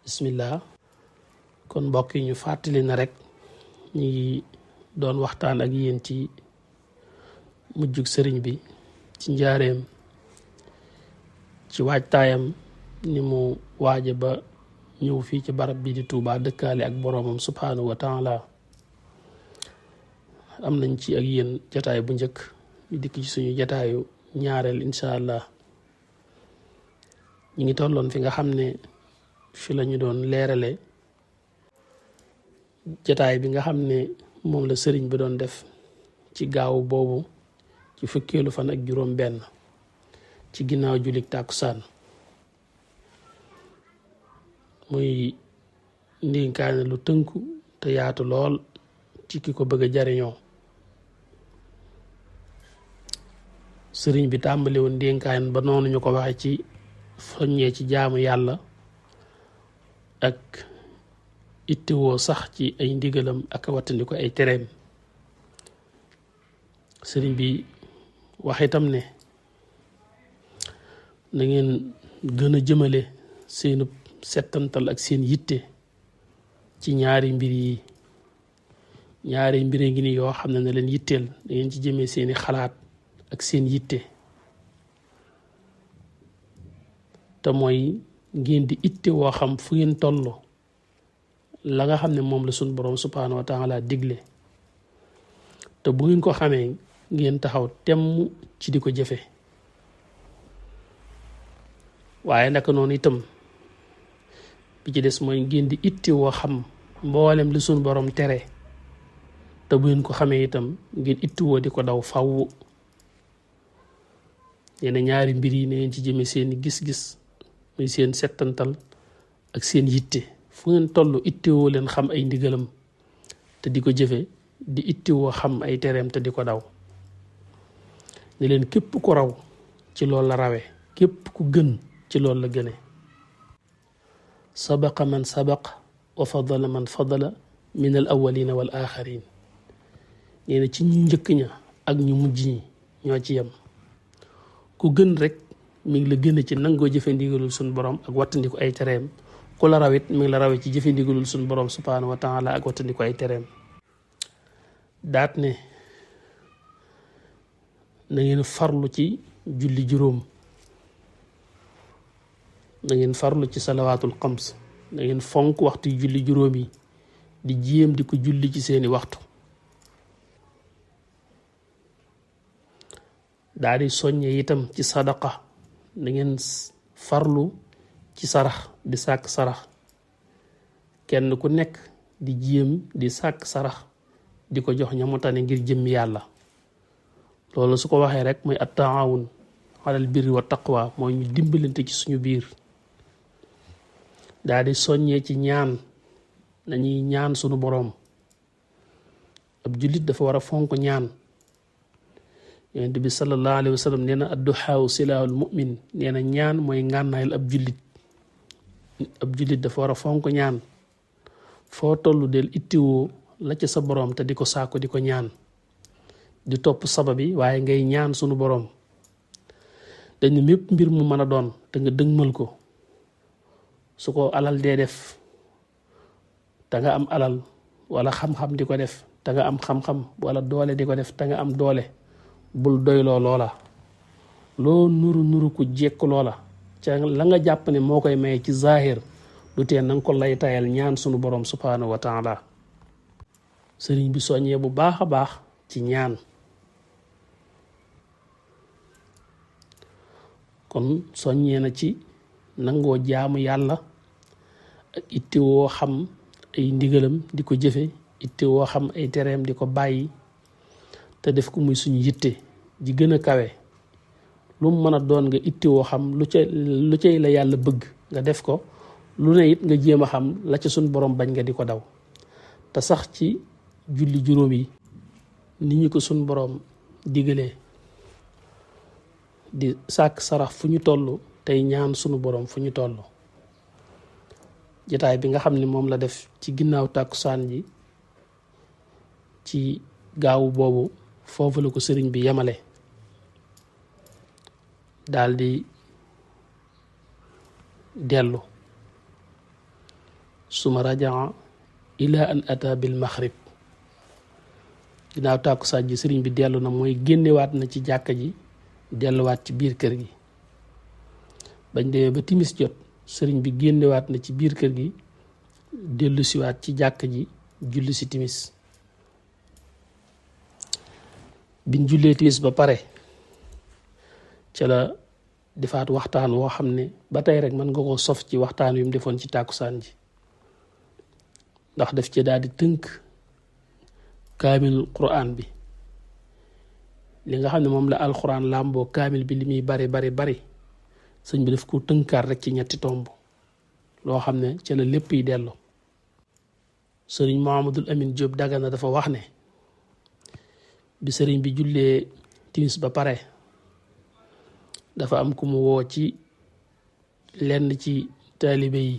bismillah kon mbokk yi ñu fàttali na rek ñi ngi doon waxtaan ak yéen ci mujjug sëriñ bi ci njaareem ci waajtaayam ni mu waaje ba ñëw fii ci barab bi di Touba dëkkaale ak boroomam subhanahu wa taala am nañ ci ak yéen jataay bu njëkk ñu dikk ci suñu jataayu ñaareel incha allah ñi ngi tolloon fi nga xam ne fi la ñu doon leerale jataay bi nga xam ne moom la sëriñ bi doon def ci gaawu boobu ci fukkeelu fan ak juróom benn ci ginnaaw julik tàkkusaan muy ndénkaane lu tënku te yaatu lool ci ki ko bëgg a jariñoo sëriñ bi tàmbali woon ndénkaan ba noonu ñu ko waxe ci soññee ci jaamu yàlla ak ittewoo sax ci ay ndigalam ak wattandi ko ay tereem sëriñ bi wax itam ne na ngeen gën a jëmale seenu settantal ak seen yitte ci ñaari mbir yi ñaari mbir ngi ni yoo xam ne na leen yitteel da ngeen ci jëmee seeni xalaat ak seen yitte te mooy ngeen di itte woo xam fu ngeen toll la nga xam ne moom la suñ boroom subhanahu wa taala digle te bu ngeen ko xamee ngeen taxaw temm ci di ko jëfe waaye naka noonu itam bi ci des mooy ngeen di itte woo xam mboolem li suñ boroom tere te bu ngeen ko xamee itam ngeen itte woo di ko daw faww yenn ñaari mbir yi ne ngeen ci jëme seeni gis-gis muy seen settantal ak seen yitte fu ngeen toll ittewoo leen xam ay ndigalam te di ko jëfe di ittewoo xam ay tereem te di ko daw ne leen képp ku raw ci loolu la rawe képp ku gën ci loolu la gëne sabaqa man sabaq wa fadala man fadala min al awalina wal axarin nee na ci ñu njëkk ña ak ñu mujj ñi ñoo ci yem ku gën rek mi ngi la gën ci nangoo jëfe ndigalul suñ borom ak wattandiku ay tereem ku la rawit mi ngi la rawee ci jëfe ndigalul suñ borom subhanahu wa taala ak wattandiku ay tereem daat ne na ngeen farlu ci julli juróom na ngeen farlu ci salawaatul xams na ngeen fonk waxtu julli juróom yi di jéem di ko julli ci seeni waxtu daal di soññe itam ci sadaqa na ngeen farlu ci sarax di sàkk sarax kenn ku nekk di jéem di sàkk sarax di ko jox ñamu tane ngir jëmmi yàlla loolu su ko waxee rek mooy at-taawun alal birri wa taqwa mooy ñu dimbalante ci suñu biir daal di soññee ci ñaan nañuy ñaan suñu boroom ab jullit dafa war a fonk ñaan yonent bi sallallahu alayhi wa sallam nee na adduxaaw silaahul mu'min nee na ñaan mooy ngànnaayal ab jullit dafa war a fonk ñaan foo toll del ittiwoo la ca sa boroom te di ko saako di ko ñaan di topp sababi waaye ngay ñaan sunu boroom dañu mépp mbir mu mën a doon te nga dëgmal ko su ko alal dee def te nga am alal wala xam-xam di ko def te nga am xam-xam wala doole di ko def te nga am doole bul doyloo loola loo nuru ku jekk loola ca la nga jàpp ne moo koy maye ci zahir du tee nanga ko lay tayal ñaan sunu boroom subhanahu wa taala sëriñ bi soññee bu baax a baax ci ñaan kon soññee na ci nangoo jaamu yàlla ak ittewoo xam ay ndigalam di ko jëfe ittewoo xam ay tereem di ko bàyyi te def ko muy suñu yitte ji gën a kawe lu mu mën a doon nga ittewoo xam lu cay la yàlla bëgg nga def ko lu ne it nga jéem a xam la ca suñ borom bañ nga di ko daw te sax ci julli juróom yi ni ñu ko suñ borom digalee di sàkk sarax fu ñu toll tey ñaan sunu borom fu ñu toll jataay bi nga xam ne moom la def ci ginnaaw tàkkusaan ji ci gaawu boobu foofu la ko sëriñ bi yemale daldi dellu suma rajaa ila an ata bil maghrib ginnaaw tàkkusaan ji sëriñ bi dellu na mooy génnewaat na ci jàkka ji delluwaat ci biir kër gi bañ demee ba timis jot sëriñ bi génnewaat na ci biir kër gi dellu siwaat ci jàkka ji julli si timis biñ jullee timis ba pare ca la defaat waxtaan woo xam ne ba tey rek mën nga ko sof ci waxtaan wi mu defoon ci tàkkusaan ji ndax daf ci daal di tënk kaamil quran bi li nga xam ne moom la alquran làmboo kaamil bi li muy bari sëñ bi daf ko tënkaat rek ci ñetti tomb loo xam ne ca la lépp yi dellu sëriñ Mouhamadul Amin Diop Dagana dafa wax ne bi sëriñ bi jullee timis ba pare dafa am ku mu woo ci lenn ci taalibe yi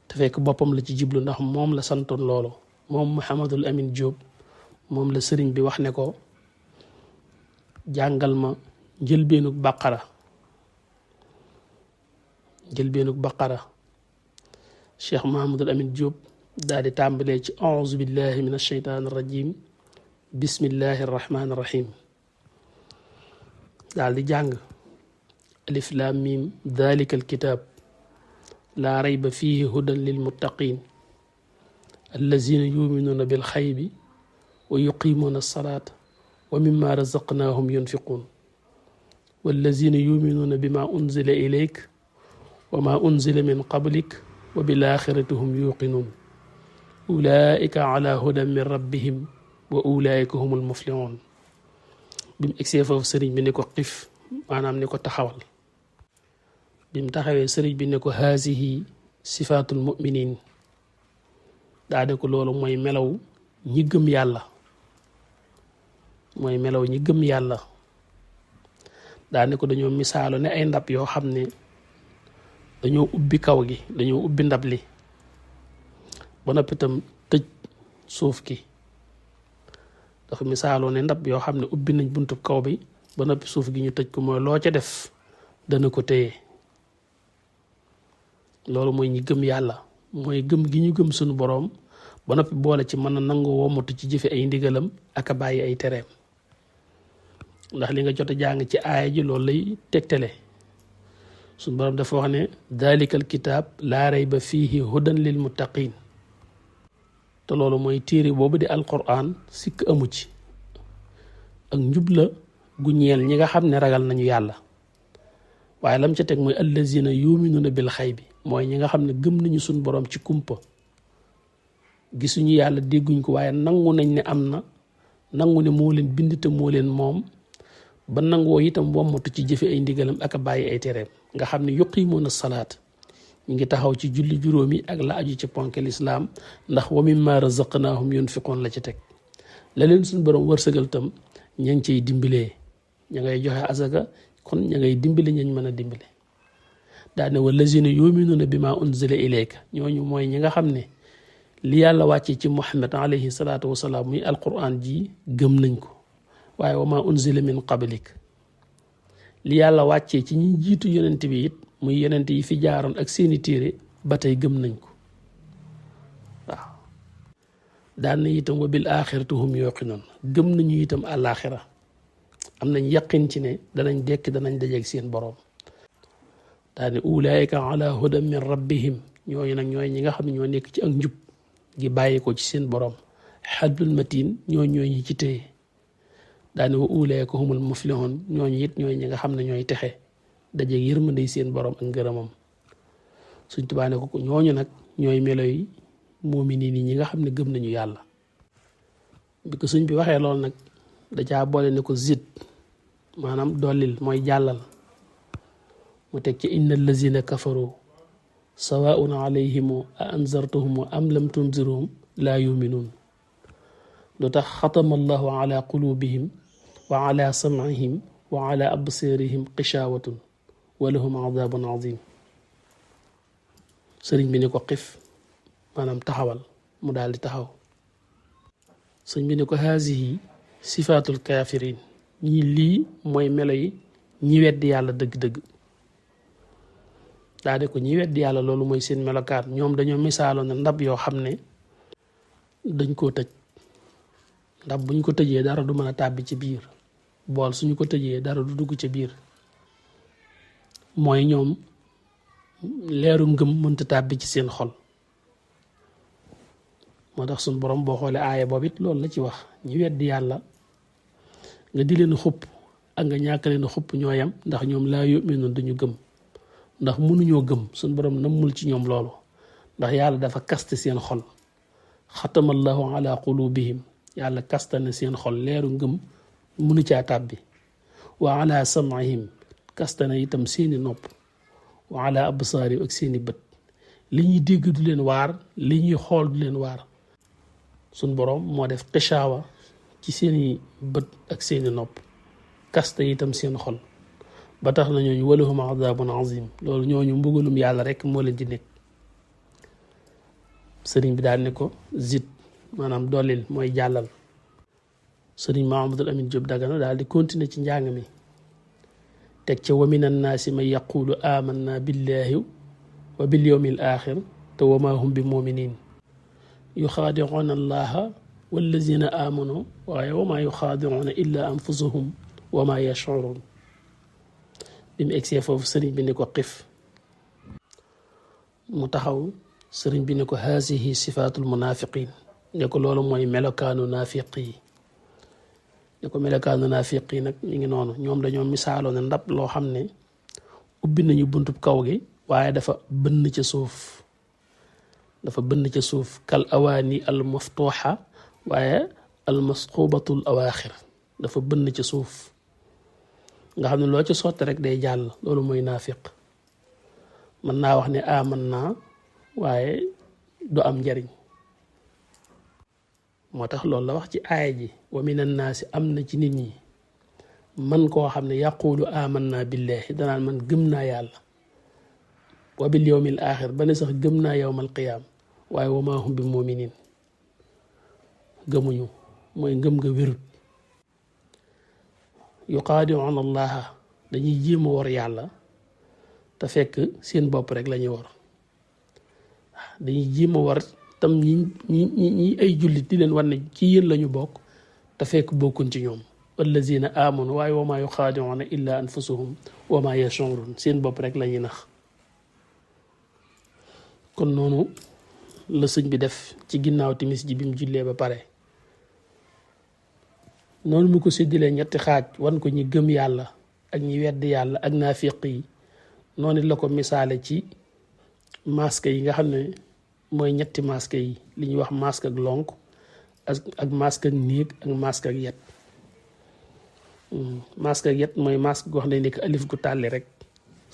te fekk boppam la ci jiblu ndax moom la santoon loolu moom Mouhamadul Amin Diop moom la sëriñ bi wax ne ko jàngal ma njëlbeenug baqara Cheikh Mouhamadul Amin Diop daal di tàmbalee ci auzu billahi min asheytaan irrajim bismillahi irrahmani irrahim daal di jàng alif lam mim dalika alkitab laa rayba fihi hudan lilmuttaqin allazina yuminuuna bilxaybi wa yuqimuuna alsalata wa mimma razaqnahum yunfiqun wallazina yuminuuna bima unzila ilayk wa ma unzila min qablik wa bilaaxirati hum yuqinuun ulaika ala hudan min rabbihim wa ulaika humul muflihun bi mu egsee foofu sëriñ bi ne ko xif maanaam ne ko taxawal bi mu taxawee sëriñ bi ne ko haasihi sifaatul muminin daa de ko loolu mooy melaw ñi gëm yàlla daa ne ko dañoo misaalo ne ay ndab yoo xam ne dañoo ubbi kaw gi dañoo ubbi ndab li ba noppi itam tëj suuf gi dafa misaaloo ne ndab yoo xam ne ubbi nañ buntu kaw bi ba noppi suuf gi ñu tëj ko mooy loo ca def dana ko téye loolu mooy ñi gëm yàlla mooy gëm gi ñu gëm suñu boroom ba noppi boole ci mën a nangu womatu ci jëfe ay ndigalam ak a bàyyi ay tereem ndax li nga jot a jàng ci aaya ji loolu lay tegtale suñu boroom dafa wax ne dalikal kitaab laa rayba fiihi hudan lil muttaqin te loolu mooy téere boobu di alquran sikk amu ci ak njub la gu ñeel ñi nga xam ne ragal nañu yàlla waaye lam ca teg mooy allazina yuminuuna bil xaybi mooy ñi nga xam ne gëm nañu suñ boroom ci kumpa gisuñu yàlla dégguñ ko waaye nangu nañ ne am na nangu ne moo leen bind te moo leen moom ba nangoo itam wommatu ci jëfe ay ndigalam ak a bàyyi ay tereem nga xam ne yuqimuuna salaat ñu ngi taxaw ci julli juróomi ak la aju ci ponk lislaam ndax wa mimma razaqnaahum yunfiqoon la ci teg la leen suñ boroom wërsëgal tam ña ngi ciy dimbalee ña ngay joxe asaka kon ña ngay dimbale ñañ mën a dimbale daane wallazina yuminuuna bima unzila ilayka ñooñu mooy ñi nga xam ne li yàlla wàccee ci Muhammad alayhi salaatu wasalaam muy alquran ji gëm nañ ko waaye wa ma unzila min qablik li yàlla wàccee ci ñi jiitu yonent bi it muy yonent yi fi jaaroon ak seeni téere ba tey gëm nañ ko waaw daan na itam wa bil axirati hum yuqinuun gëm nañu itam àllaaxira am nañ yaqin ci ne danañ dekk danañ dajeeg seen boroom daane ulaayika ala hudan min rabbihim ñooñu nag ñooy ñi nga xam ne ñoo nekk ci ak njub gi bàyyi ko ci seen boroom xablul matin ñooñu ñi ci téye daane wa ulaayika humul muflihun ñooñu it ñooy ñi nga xam ne ñooy texe dajeeg yërmande seen boroom ak ngërëmam Sëñ Tuubaa ne ko ñooñu nag ñooy melo yi muuminiin yi ñi nga xam ne gëm nañu yàlla bi ko sëñ bi waxee loolu nag da caa boole ne ko zid maanaam dollil mooy jàllal mu teg ci inna allazina kafaru sawaun alayhim a anzartahum am lam tunzirhum laa yuminuun lu tax xatama allahu ala qulubihim wa ala sam'ihim wa ala absirihim qishawatun wa lahum adabun azim sëriñ bi ne ko xif maanaam taxawal mu daal di taxaw sëriñ bi ne ko haasihi sifaatul kafirin ñi lii mooy melo yi ñi weddi yàlla dëgg-dëgg daa de ko ñi weddi yàlla loolu mooy seen melokaan ñoom dañoo misaaloon ne ndab yoo xam ne dañ koo tëj ndab buñ ko tëjee dara du mën a tàbbi ci biir bool suñu ko tëjee dara du dugg ci biir mooy ñoom leeru ngëm mënta tàbbi ci seen xol moo tax suñ borom boo xoolee aaya boobu it loolu la ci wax ñi weddi yàlla nga di leen xupp ak nga ñàkk leen xupp ñoo yam ndax ñoom laa yu'minuun duñu gëm ndax mënuñoo gëm suñ borom nammul ci ñoom loolu ndax yàlla dafa kaste seen xol xatamallahu ala qulubihim yàlla kasta na seen xol leeru ngëm mënu caa tàbbi wa ala sam'ihim kasta na itam seeni nopp wa ala absaarihim ak seeni bët li ñuy dégg du leen waar li ñuy xool du leen waar suñ boroom moo def xishaawa ci seeni bët ak seeni nopp kasta itam seen xol ba tax na ñooñu walahum azabun azim loolu ñooñu mbugalum yàlla rek moo leen di nekk sëriñ bi daal ne ko zid maanaam dollil mooy jàllal sëriñ Mahamadul Amin Diop Dagana daal di continuer ci njàng mi teg ca wa min annaasi man yaqulu amanna billahi wa bil yawmil axir te wa ma hum bi muminin yuxaadicuuna allaha wallazina amanu waaye wa ma yuxaadicuuna illa anfusahum wa ma yashcuruun bi mu egsee foofu sëriñ bi ne ko xif mu taxaw sëriñ bi ne ko haasihi sifaatul munafiqin ne ko loolu mooy melokaanu naafiq yi ne ko melokaanu naafiq yi nag mi ngi noonu ñoom dañoo misaaloo ne ndab loo xam ne ubbi nañu buntub kaw gi waaye dafa bënn ca suuf kal awaani al maftuuxa waaye al masqubatul awaaxir dafa bënn ca suuf nga xam ne loo ci sotti rek day jàll loolu mooy naafiq mën naa wax ne aman naa waaye du am njariñ moo tax loolu la wax ci aaya ji wa min annaasi am na ci nit ñi man koo xam ne yaqulu amanna billahi danaan man gëm naa yàlla wa bil yawmil axir ba ne sax gëm naa yawmal qiyaam waaye wa maa hum bi muminin gëmuñu mooy ngëm nga wérut yuqaadi'uuna allaha dañuy jéem a wor yàlla te fekk seen bopp rek lañuy wor dañuy jéem a war tam ñi ay jullit di leen war ne ci yéen lañu bokk te fekk bokkuñ ci ñoom allazina amanu waaye wa maa yuxaadi'uuna illa anfusahum wa maa yash'uruun seen bopp rek lañuy nax kon noonu la sëñ bi def ci ginnaaw timis ji bi mu jullee ba pare noonu mu ko séddalee ñetti xaaj wan ko ñi gëm yàlla ak ñi wedd yàlla ak naafiq yi noonu la ko misaale ci masque yi nga xam ne mooy ñetti masque yi li ñuy wax masque ak lonk ak masque ak néeg ak masque ak yet masque ak yet mooy masque goo xam ne nekk alif gu tàlli rek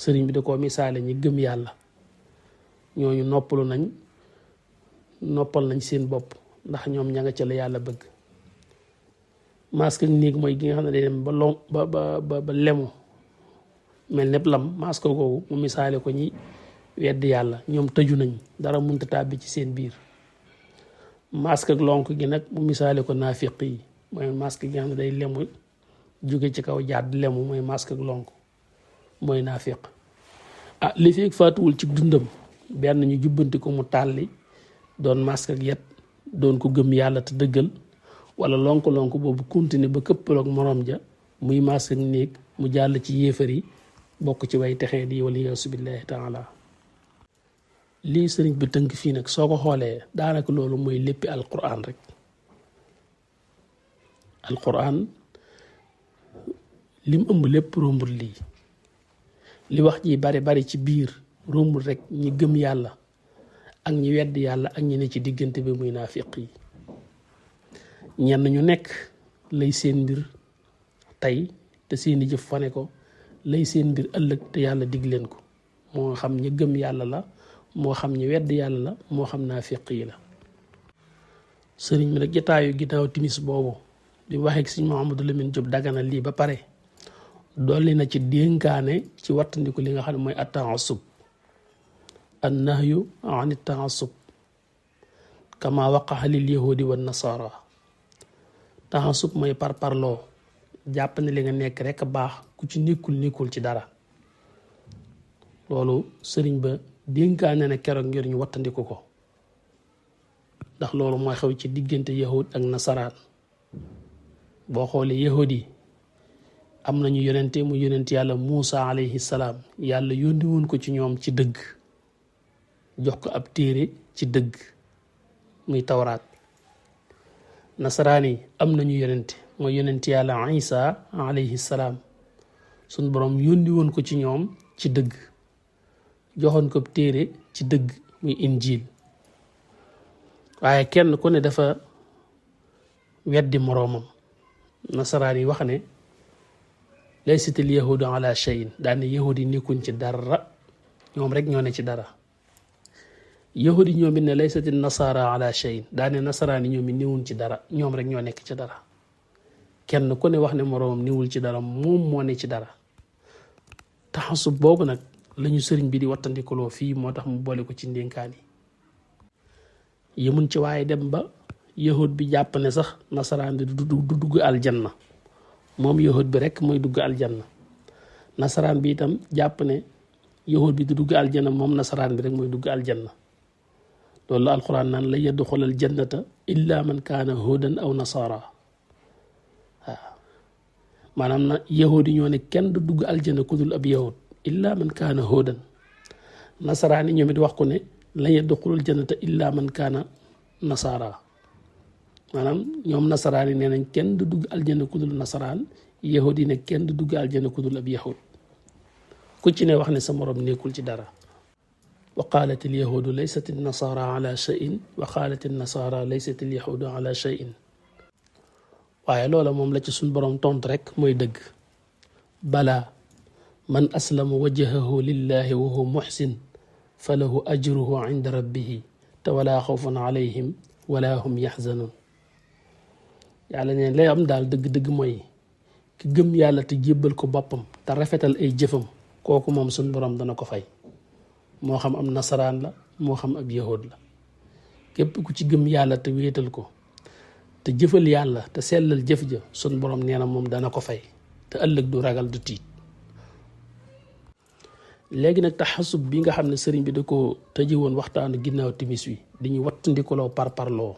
sëriñ bi da koo misaale ñi gëm yàlla ñooñu noppal nañ seen bopp ndax ñoom ña nga ca la yàlla bëgg masque ak néeg mooy gi nga xam ne day dem ba long ba lemu mel nepp lam masque googu mu misaale ko ñi weddi yàlla ñoom tëju nañ dara mënta tàbbi ci seen biir masque ak lonk gi nag mu misaale ko naafiq yi mooy masque gi nga xam ne day lemu jóge ci kaw jàdd lemu mooy masque ak lonk mooy naafiq li fekk faatuwul ci dundam benn ñu jubbanti ko mu tàlli doon masque ak yet doon ko gëm yàlla te dëggal wala lonk boobu continuer ba këppaloog moroom ja muy masque ak néeg mu jàll ci yéefar yi bokk ci way texee di wala yaasu billahi taala lii sëriñ bi tënk fii nag soo ko xoolee daanaka loolu mooy léppi alquran rek alquran lim ëmb lépp rombul lii li wax ji bari ci biir rombul rek ñi gëm yàlla ak ñi wedd yàlla ak ñi ne ci diggante bi muy naafiq yi ñenn ñu nekk lay seen mbir tey te seeni jëf fane ko lay seen mbir ëllëg te yàlla dig leen ko moo xam ñi gëm yàlla la moo xam ñi wedd yàlla la moo xam naafiq yi la sëriñ bi nag jataayu ginnaaw timis boobu di waxeeg sëriñ Mouhamadou Lamine Diop Dagana lii ba pare dolli na ci dénkaane ci wattandiku li nga xam ne mooy at-ta'assub an-nahyu an at-ta'assub kama waqa'a lil yahudi wan nasara ta'assub mooy parparloo jàpp ne li nga nekk rek baax ku ci nekkul ci dara loolu sëriñ ba dénkaane ne keroog ngir ñu wattandiku ko ndax loolu mooy xew ci diggante yahud ak nasaraan boo xoolee yahud yi am nañu yonente mu yonent yàlla Muusa alayhi salaam yàlla yónni woon ko ci ñoom ci dëgg jox ko ab téere ci dëgg muy tawraat nasaraan yi am nañu yonente mooy yonent yàlla Isa alayhi salaam suñ boroom yónni woon ko ci ñoom ci dëgg joxoon ko téere ci dëgg muy injil waaye kenn ku ne dafa weddi moroomam nasaraan yi wax ne laysatil yahudu ala shay'in daane yahud yi nekkuñ ci dara ñoom rek ñoo ne ci dara yahud yi ñoom it ne laysatil nasara ala shay'in daane nasaraan yi ñoom it niwuñ ci dara ñoom rek ñoo nekk ci dara kenn ku ne wax ne moroomam niwul ci dara moom moo ne ci dara taxasub boobu nag lañu sëriñ bi di wattandikuloo fii moo tax mu boole ko ci ndénkaan yi yemuñ ci waaye dem ba yahud bi jàpp ne sax nasaraan bi du dugg aljanna moom yahud bi rek mooy dugg aljanna nasaraan bi itam jàpp ne yahud bi du dugg aljanna moom nasaraan bi rek mooy dugg aljanna loolu alquran naan la yadxulal jannata illa man kaana hudan aw nasara waaw maanaam na yahud yi ñoo ne kenn du dugg aljanna ku dul ab yahud illa man kaana hudan nasaraan yi ñoom it wax ko ne la yadxulul jannata illa man kaana nasara maanaam ñoom nasaraan yi nee nañ kenn du dugg aljanna ku dul nasaraan yahud yi ne kenn du dugg aljanna ku dul ab yahud ku ci ne wax ne sa morom nekkul ci dara wa qaalat al yahudu laysat al nasara ala shay'in wa qaalat al nasara laysat al yahudu ala shay'in waaye loola moom la ci suñ borom tontu rek mooy dëgg bala man aslama wajhahu lillahi wa huwa muhsin falahu ajruhu inda rabbihi te wala xawfun alayhim wala hum yaxzanun yàlla ne lay am daal dëgg-dëgg mooy ki gëm yàlla te jébbal ko boppam te rafetal ay jëfam kooku moom suñ borom dana ko fay moo xam am nasaraan la moo xam ab yahud la képp ku ci gëm yàlla te wéetal ko te jëfal yàlla te sellal jëf ja suñ borom nee na moom dana ko fay te ëllëg du ragal du tiit léegi nag taxasub bi nga xam ne sëriñ bi da ko tëje woon waxtaanu ginnaaw timis wi di ñu wattandikuloo parparloo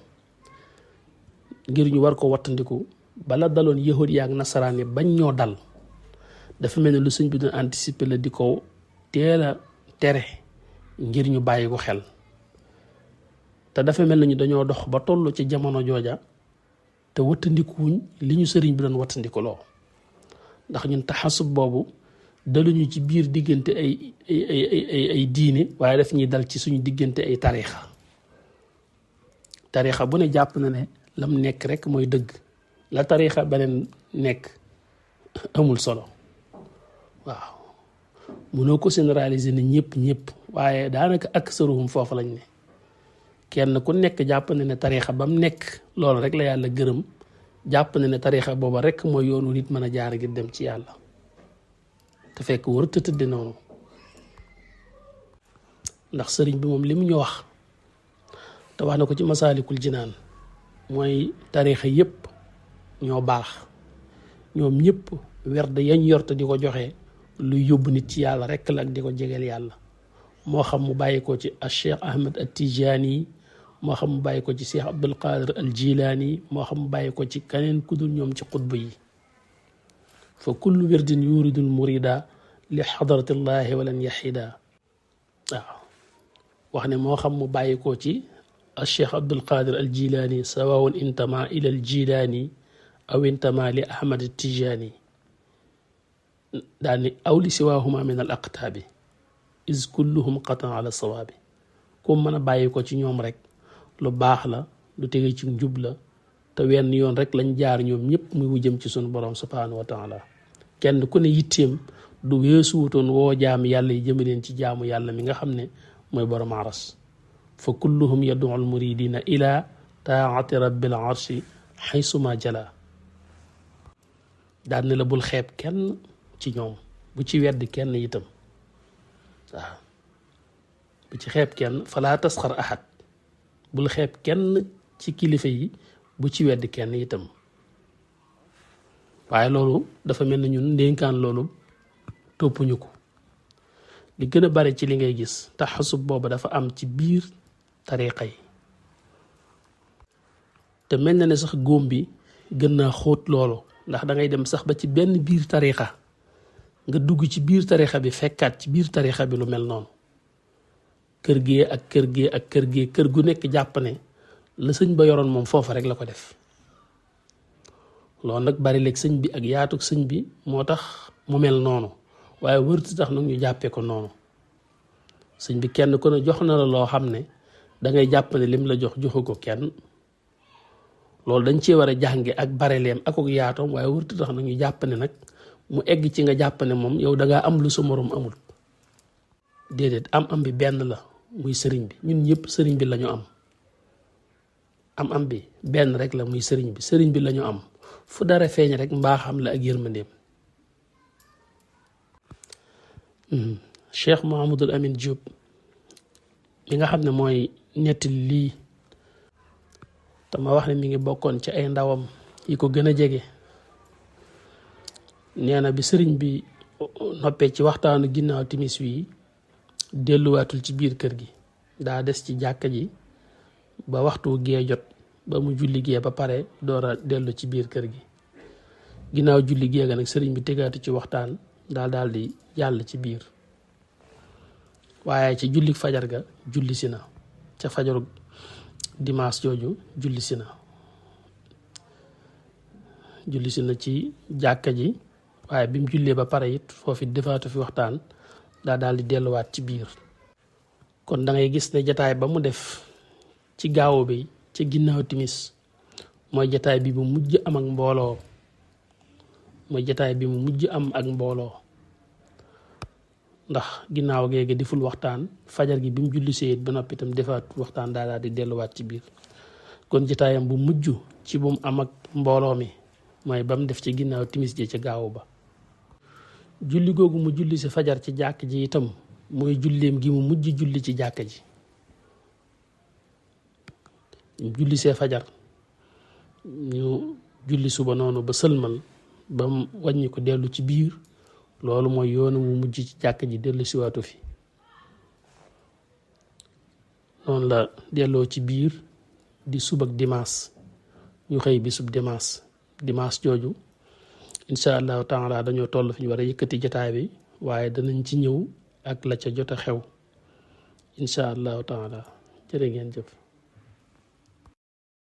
ngir ñu war ko wattandiku bala daloon yahud yaak nasaraan yi bañ ñoo dal dafa mel ne lu sëñ bi doon anticiper la di ko teel a tere ngir ñu bàyyi ko xel te dafa mel nañu dañoo dox ba toll ci jamono jooja te wattandikuwuñ li ñu sëriñ bi doon wattandikuloo ndax ñun taxasub boobu daluñu ci biir diggante ay diine waaye daf ñuy dal ci suñu diggante ay tariixa bu ne jàpp na ne lam nekk rek mooy dëgg la tariixa beneen nekk amul solo waaw mënoo ko généraliser ne ñëpp waaye daanaka aksaruhum foofu lañ ne kenn ku nekk jàpp na ne tariixa ba mu nekk loolu rek la yàlla gërëm jàpp na ne tariixa booba rek mooy yoonu nit mën a jaar ngir dem ci yàlla te fekk warut a tëdde noonu ndax sëriñ bi moom li mu ñu wax te wax na ko ci masaalikul jinaan mooy tariixa yépp ñoo baax ñoom ñëpp werd yañ yorte di ko joxe lu yóbbu nit ci yàlla rek la ak di ko jegeel yàlla moo xam mu bàyyi ko ci al cheikh ahmad al tijaani moo xam mu bàyyi ko ci cheikh abdul qadir al jilaani moo xam mu bàyyi ko ci keneen kudul ñoom ci xutba yi fa kullu wirdin yuridul murida li xadratillahi walan yaxida waaw wax ne moo xam mu bàyyi ko ci al cheikh abdul qadir al jilaani sawaun intama ila al jilaani aw intama li ahmad al tijaani daani aw li siwaahuma min al aqtaabi is kulluhum qatan ala sawaabi ku mën a bàyyi ko ci ñoom rek lu baax la lu tege ci njub la te wenn yoon rek lañ jaar ñoom ñëpp muy wujjëm ci sunu borom subhanahu wa taala kenn ku ne yitteem du weesuutoon woo jaam yàlla yi jëme leen ci jaamu yàlla mi nga xam ne mooy borom aras fa kulluhum yad'u al muridina ila taati rabbil arshi xaysuma jala daan ne la bul xeeb kenn ci ñoom bu ci wedd kenn itam waaw bu ci xeeb kenn falaa tasxar ahad bul xeeb kenn ci kilifa yi bu ci wedd kenn itam waaye loolu dafa mel na ñun ndénkaan loolu toppuñu ko li gën a bari ci li ngay gis taxasub boobu dafa am ci biir tariqa yi te mel na ne sax góom bi gën naa xóot loolu ndax da ngay dem sax ba ci benn biir tariqa nga dugg ci biir tariqa bi fekkaat ci biir tariqa bi lu mel noonu kër gee ak kër gee ak kër gee kër gu nekk jàpp ne la sëñ ba yoroon moom foofa rek la ko def loolu nag bari léeg sëñ bi ak yaatuk sëñ bi moo tax mu mel noonu waaye wërti tax nag ñu jàppee ko noonu sëñ bi kenn ku ne jox na la loo xam ne dangay jàpp ne lim la jox joxu ko kenn loolu dañ cee war a jànge ak bareleem ak yaatoom waaye wërti tax nag ñu jàpp ne nag mu egg ci nga jàpp ne moom yow dangaa am lu sa morom amul déedéet am bi benn la muy sëriñ bi ñun ñëpp sëriñ bi lañu am bi benn rek la muy sëriñ bi lañu am fu dara feeñ rek mbaaxam la ak yërmandeem Cheikh Mouhamadul Amin Diop mi nga xam ne mooy netti lii te ma wax ne mi ngi bokkoon ci ay ndawam yi ko gën a jege nee na bi sëriñ bi noppee ci waxtaanu ginnaaw timis wi delluwaatul ci biir kër gi daa des ci jàkka ji ba waxtu gee jot ba mu julli gee ba pare door a dellu ci biir kër gi ginnaaw julli gee ga nag sëriñ bi tegaatu ci waxtaan daal di jàll ci biir waaye ci julli fajar ga julli si na ca fajaru dimanche jooju julli si na ci jàkka ji waaye bi mu jullee ba pare it foofu defaatu fi waxtaan daal di delluwaat ci biir kon da ngay gis ne jataay ba mu def ci gaawu bi ci ginnaaw timis mooy jataay bi mu mujj am ak mbooloo ndax ginnaaw geege deful waxtaan fajar gi bi mu julli see it ba noppi itam defaat waxtaan daal di delluwaat ci biir kon jataayam bu mujj ci bu mu am ak mbooloo mi mooy ba mu def ci ginnaaw timis ji ci gaawu ba julli googu mu julli si fajar ci jàkk ji itam mooy julleem gi mu mujj julli ci jàkk ji ñu julli see fajar ñu julli suba noonu ba sëlmal ba mu wàññi ko dellu ci biir loolu mooy yoonu mu mujj ci jàkk ji dellu siwaatu fi noonu la delloo ci biir di sub ak dimanche ñu xëy bi sub dimanche jooju incha allahu taala dañoo toll fi ñu war a yëkkati jotaay bi waaye danañ ci ñëw ak la ca jot a xew incha allahu taala jërë ngeen jëf